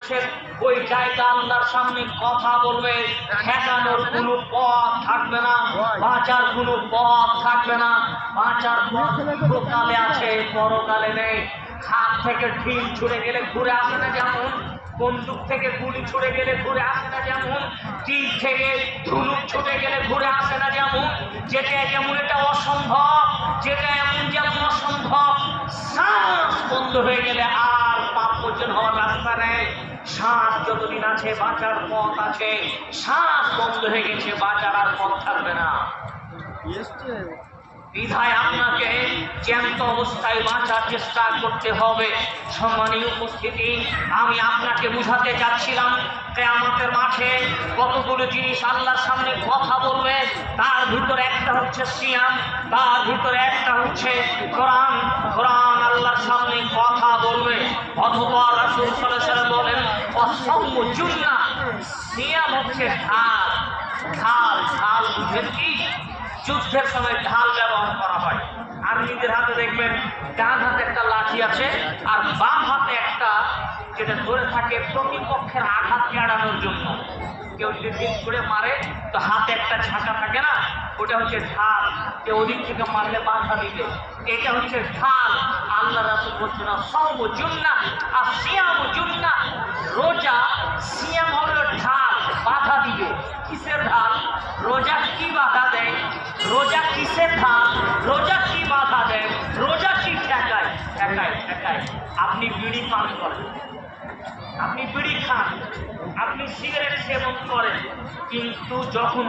হচ্ছে ওই জায়গা আল্লাহর সামনে কথা বলবে, ঠেকানোর কোনো পথ থাকবে না, বাঁচার কোনো পথ থাকবে না। বাঁচার পথ ইহকালে আছে, পরকালে নেই। হাত থেকে ঢিল ছুড়ে গেলে ঘুরে আসে না যেমন, বন্দুক থেকে গুলি ছুড়ে গেলে ঘুরে আসে না যেমন, তীর থেকে ধনুক ছুটে গেলে ঘুরে আসে না যেমন, যেটা যেমন এটা অসম্ভব, যেটা এমন যেমন অসম্ভব। শ্বাস বন্ধ হয়ে গেলে আর পাপ মোচন হওয়ার রাস্তা নেই। শ্বাস যতদিন আছে বাঁচার পথ আছে, শ্বাস বন্ধ হয়ে গেছে বাঁচার আর পথ থাকবে না। বিধায় আপনাকে জ্যান্ত অবস্থায় বাঁচার চেষ্টা করতে হবে। সম্মানীয় উপস্থিতি, আমি আপনাকে বুঝাতে চাচ্ছিলাম কিয়ামতের মাঠে কতগুলো জিনিস আল্লাহর সামনে কথা বলবে। তার ভিতরে একটা হচ্ছে সিয়াম, তার ভিতরে একটা হচ্ছে কোরআন। কোরআন আল্লাহর সামনে কথা বলবে। অথবা রাসূল সাল্লাল্লাহু আলাইহি ওয়াসাল্লাম বলেন অসম্মু জুন্নাহ, সিয়াম হচ্ছে ঢাল। ঢাল ঢাল বুঝেন কি? যুদ্ধের সময় ঢাল ব্যবহার করা হয়। আর নিজের হাতে দেখবেন ডান হাতে একটা লাঠি আছে আর বাম হাতে একটা, যেটা ধরে থাকে প্রতিপক্ষের আঘাতকে এড়ানোর জন্য। কেউ যদি দিক করে মারে তো হাতে একটা ঝাঁকা থাকে না, ওটা হচ্ছে ঢাল। কেউ ওদিক থেকে মারলে বাধা দিবে, এটা হচ্ছে ঢাল। আল্লাহ রাসূল বলছেন সাওমু জুন্নাহ আর সিয়ামু জুন্নাহ। রোজা, সিয়াম হলো ঢাল, বাধা দিবে। কিসের ঢাল? রোজা কি বাধা দেয়? রোজা কিসের ঢাল? রোজা কি বাধা দেয়? রোজা কি ঠেকায়? ঠেকায় ঠেকায়। আপনি বিড়ি পান করেন, আপনি বিড়ি খান, আপনি সিগারেট সেবন করেন, কিন্তু যখন